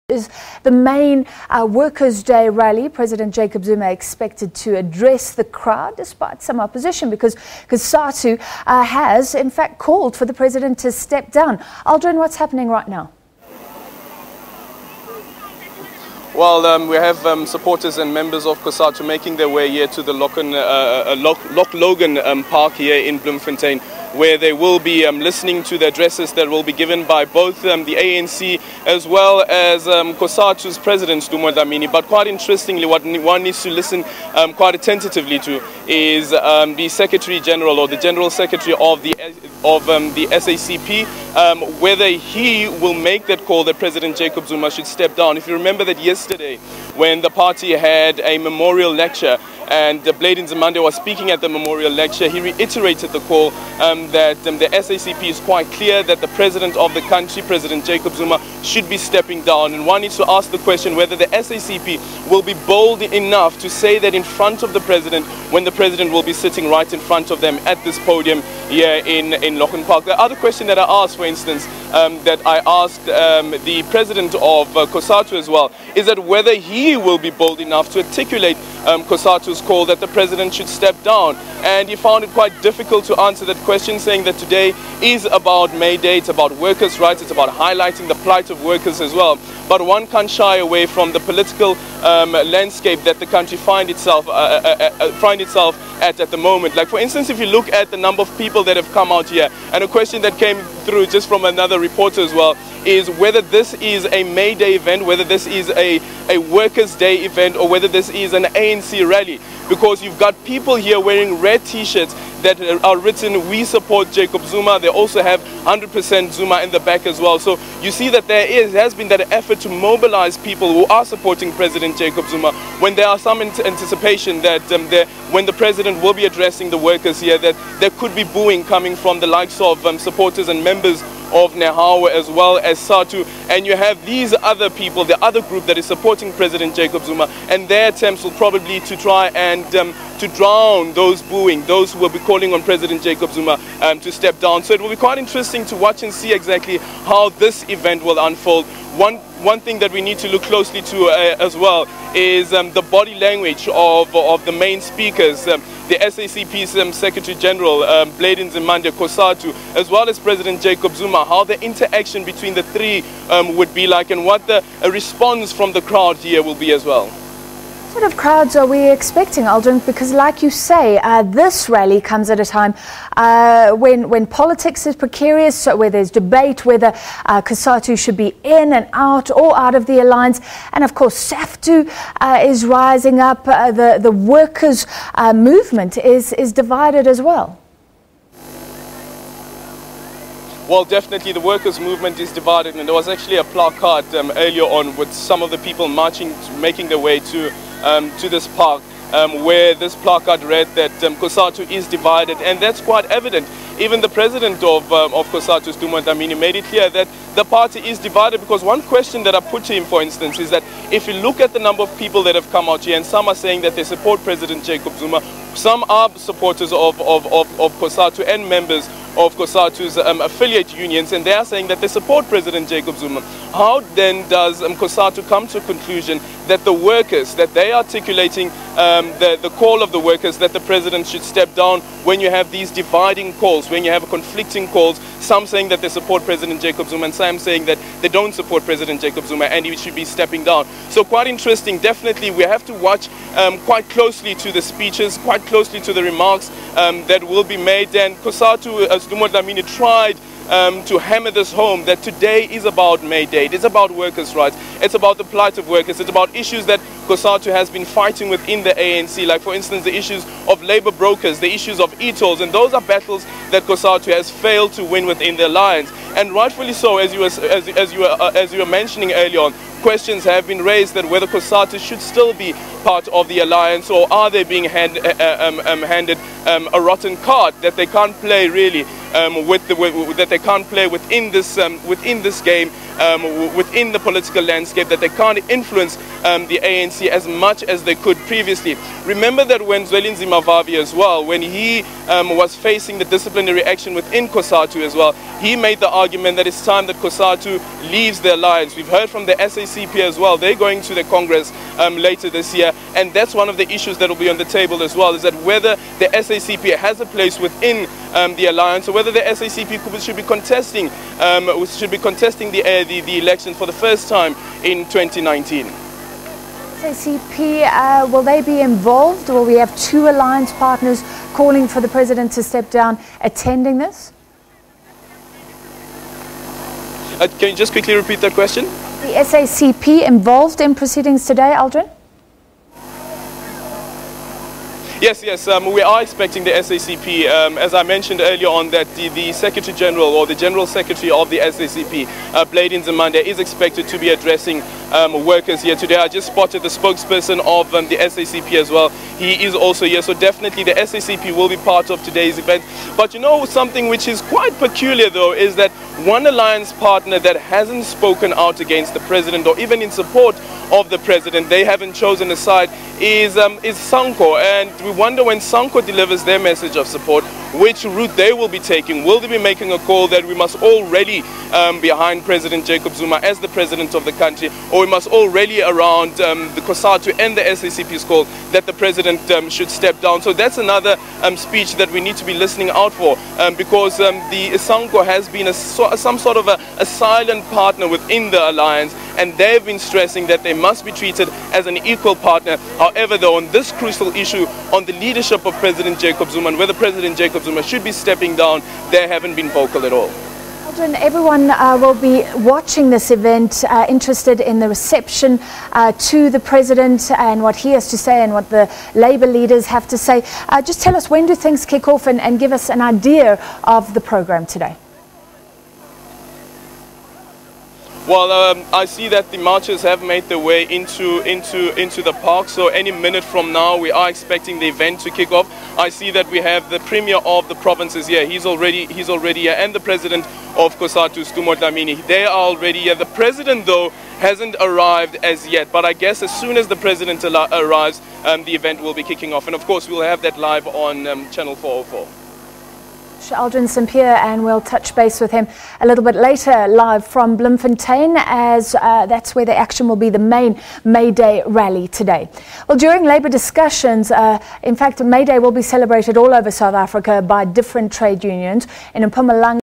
Is the main Workers' Day rally. President Jacob Zuma expected to address the crowd despite some opposition because COSATU has in fact called for the president to step down. Aldrin, what's happening right now? Well, we have supporters and members of COSATU making their way here to the Loch Logan Park here in Bloemfontein, where they will be listening to the addresses that will be given by both the ANC as well as COSATU's president, Dlamini. But quite interestingly, what one needs to listen quite attentively to is the Secretary General or the General Secretary of the SACP, whether he will make that call that President Jacob Zuma should step down. If you remember that yesterday, when the party had a memorial lecture and Bloemfontein Zimande was speaking at the memorial lecture, he reiterated the call that the SACP is quite clear that the president of the country, President Jacob Zuma, should be stepping down. And one needs to ask the question whether the SACP will be bold enough to say that in front of the president when the president will be sitting right in front of them at this podium here in Logan Park. The other question that I asked, for instance, that I asked the president of COSATU as well, is that whether he will be bold enough to articulate COSATU's call that the president should step down. And he found it quite difficult to answer that question, saying that today is about May Day, it's about workers' rights, it's about highlighting the plight of workers as well. But one can't shy away from the political landscape that the country find itself at the moment. Like, for instance, if you look at the number of people that have come out here, and a question that came through just from another reporter as well, is whether this is a May Day event, whether this is a Workers' Day event, or whether this is an ANC rally. Because you've got people here wearing red t-shirts that are written, "We support Jacob Zuma." They also have 100% Zuma in the back as well. So you see that has been that effort to mobilize people who are supporting President Jacob Zuma, when there are some anticipation that when the president will be addressing the workers here, that there could be booing coming from the likes of supporters and members of Nehawa as well as SATU. And you have these other people, the other group that is supporting President Jacob Zuma, and their attempts will probably to try and to drown those booing, those who will be calling on President Jacob Zuma to step down. So it will be quite interesting to watch and see exactly how this event will unfold. One thing that we need to look closely to as well is the body language of the main speakers. The SACP's Secretary General, Bloemfontein Zimande, COSATU, as well as President Jacob Zuma, how the interaction between the three would be like, and what the response from the crowd here will be as well. What sort of crowds are we expecting, Aldrin? Because like you say, this rally comes at a time when politics is precarious, where there's debate whether COSATU should be in and out or out of the alliance. And of course, SAFTU is rising up. The workers' movement is divided as well. Well, definitely the workers' movement is divided, and there was actually a placard earlier on with some of the people marching, making their way to this park, where this placard read that COSATU is divided, and that's quite evident. Even the president of COSATU, Dlamini, made it clear that the party is divided, because one question that I put to him, for instance, is that if you look at the number of people that have come out here, and some are saying that they support President Jacob Zuma, some are supporters of COSATU and members of COSATU's affiliate unions, and they are saying that they support President Jacob Zuma. How then does COSATU come to a conclusion that the workers, that they are articulating the call of the workers that the president should step down, when you have these dividing calls, when you have conflicting calls, some saying that they support President Jacob Zuma and some saying that they don't support President Jacob Zuma and he should be stepping down? So quite interesting. Definitely we have to watch quite closely to the speeches, quite closely to the remarks that will be made. And COSATU, as Dlamini, tried to hammer this home, that today is about May Day. It is about workers' rights. It's about the plight of workers. It's about issues that COSATU has been fighting within the ANC, like for instance the issues of labour brokers, the issues of e-tolls, and those are battles that COSATU has failed to win within the alliance. And rightfully so, as you were mentioning earlier on, questions have been raised that whether COSATU should still be part of the alliance, or are they being handed a rotten card that they can't play really that they can't play within this game, within the political landscape, that they can't influence the ANC as much as they could previously. Remember that when Bloemfontein Zimande as well, when he was facing the discipline disciplinary action within COSATU as well. He made the argument that it's time that COSATU leaves the alliance. We've heard from the SACP as well. They're going to the Congress later this year, and that's one of the issues that will be on the table as well, is that whether the SACP has a place within the alliance, or whether the SACP should be contesting the election for the first time in 2019. SACP, will they be involved? Will we have two alliance partners calling for the president to step down attending this? Can you just quickly repeat that question? The SACP involved in proceedings today, Aldrin? Yes, we are expecting the SACP, as I mentioned earlier on, that the Secretary General or the General Secretary of the SACP, Bladin Zamanda, is expected to be addressing workers here today. I just spotted the spokesperson of the SACP as well. He is also here, so definitely the SACP will be part of today's event. But you know, something which is quite peculiar though is that one alliance partner that hasn't spoken out against the president or even in support of the president, they haven't chosen a side, is SANCO, and we wonder when SANCO delivers their message of support, which route they will be taking. Will they be making a call that we must all rally behind President Jacob Zuma as the president of the country, or we must all rally around the COSATU and the SACP's call that the president should step down? So that's another speech that we need to be listening out for, because the SANCO has been some sort of a silent partner within the alliance, and they've been stressing that they must be treated as an equal partner. However, though, on this crucial issue on the leadership of President Jacob Zuma and whether President Jacob Zuma should be stepping down, they haven't been vocal at all. Aldrin, everyone will be watching this event, interested in the reception to the president and what he has to say and what the Labour leaders have to say. Just tell us, when do things kick off, and give us an idea of the program today? Well, I see that the marchers have made their way into the park, so any minute from now we are expecting the event to kick off. I see that we have the Premier of the provinces here. He's already here, and the President of COSATU, Stumo Dlamini. They are already here. The President, though, hasn't arrived as yet, but I guess as soon as the President arrives, the event will be kicking off. And of course, we'll have that live on Channel 404. Aldrin Sampear, and we'll touch base with him a little bit later live from Bloemfontein, as that's where the action will be, the main May Day rally today. Well, during Labour discussions, in fact, May Day will be celebrated all over South Africa by different trade unions. In Mpumalanga,